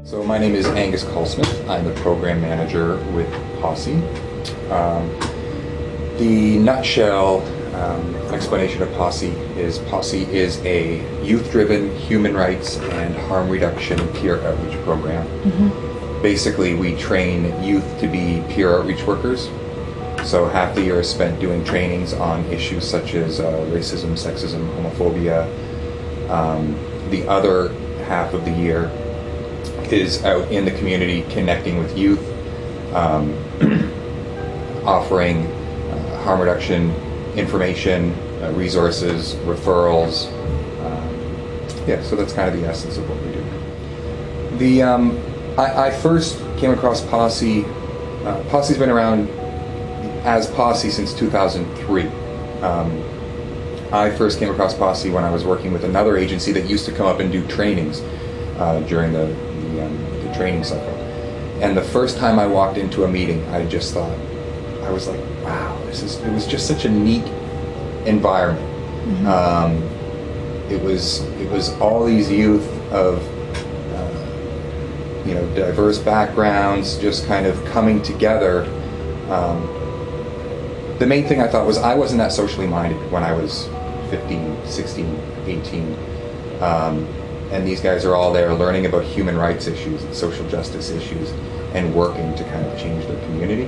So my name is Angus Coll-Smith. I'm the program manager with POSSE. The nutshell explanation of POSSE is a youth-driven human rights and harm reduction peer outreach program. Basically, we train youth to be peer outreach workers. So half the year is spent doing trainings on issues such as racism, sexism, homophobia. The other half of the year is out in the community connecting with youth, offering harm reduction information, resources, referrals. Yeah, so that's kind of the essence of what we do. I first came across POSSE. POSSE's been around as POSSE since 2003. I first came across POSSE when I was working with another agency that used to come up and do trainings during the training cycle. And the first time I walked into a meeting, I just thought, I was like, wow, it was just such a neat environment. It was all these youth of diverse backgrounds just kind of coming together. The main thing I thought was I wasn't that socially minded when I was 15, 16, 18. And these guys are all there learning about human rights issues and social justice issues and working to kind of change their community.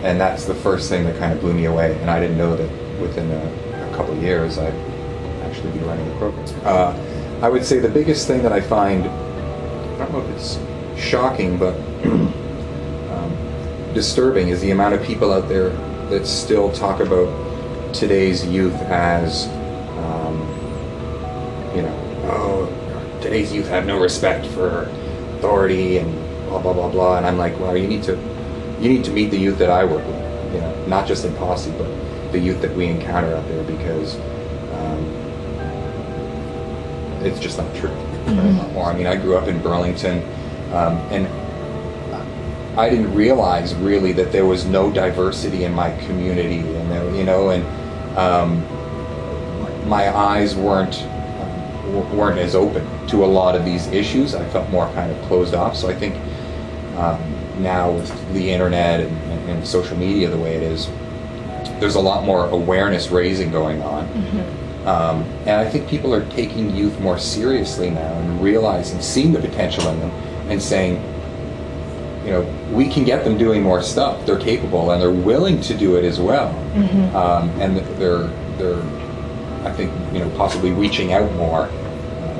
And that's the first thing that kind of blew me away. And I didn't know that within a couple of years I'd actually be running the program. I would say the biggest thing that I find, I don't know if it's shocking, but disturbing, is the amount of people out there that still talk about today's youth as, today's youth have no respect for authority and blah blah blah blah. And I'm like, well, you need to meet the youth that I work with, not just in POSSE, but the youth that we encounter out there, because it's just not true. Right? I mean, I grew up in Burlington, and I didn't realize really that there was no diversity in my community, and my eyes weren't as open to a lot of these issues. I felt more kind of closed off. So I think now with the internet and social media the way it is, there's a lot more awareness raising going on. And I think people are taking youth more seriously now and realizing, seeing the potential in them and saying, we can get them doing more stuff. They're capable and they're willing to do it as well. And they're I think, possibly reaching out more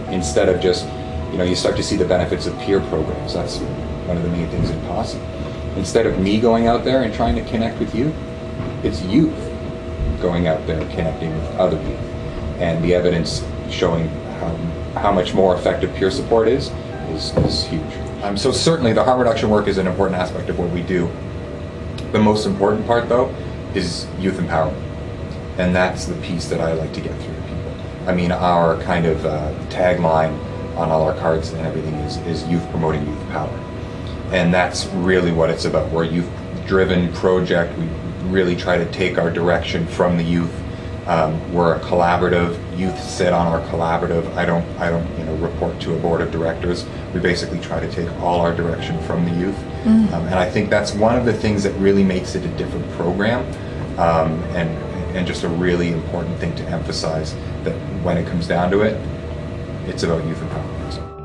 instead of just, you start to see the benefits of peer programs. That's one of the main things in POSSE. Instead of me going out there and trying to connect with youth, it's youth going out there and connecting with other youth. And the evidence showing how much more effective peer support is huge. So certainly the harm reduction work is an important aspect of what we do. The most important part, though, is youth empowerment. And that's the piece that I like to get through to people. I mean, our kind of tagline on all our cards and everything is youth promoting youth power. And that's really what it's about. We're a youth-driven project. We really try to take our direction from the youth. We're a collaborative. Youth sit on our collaborative. I don't report to a board of directors. We basically try to take all our direction from the youth. And I think that's one of the things that really makes it a different program. And just a really important thing to emphasize, that when it comes down to it, it's about youth empowerment.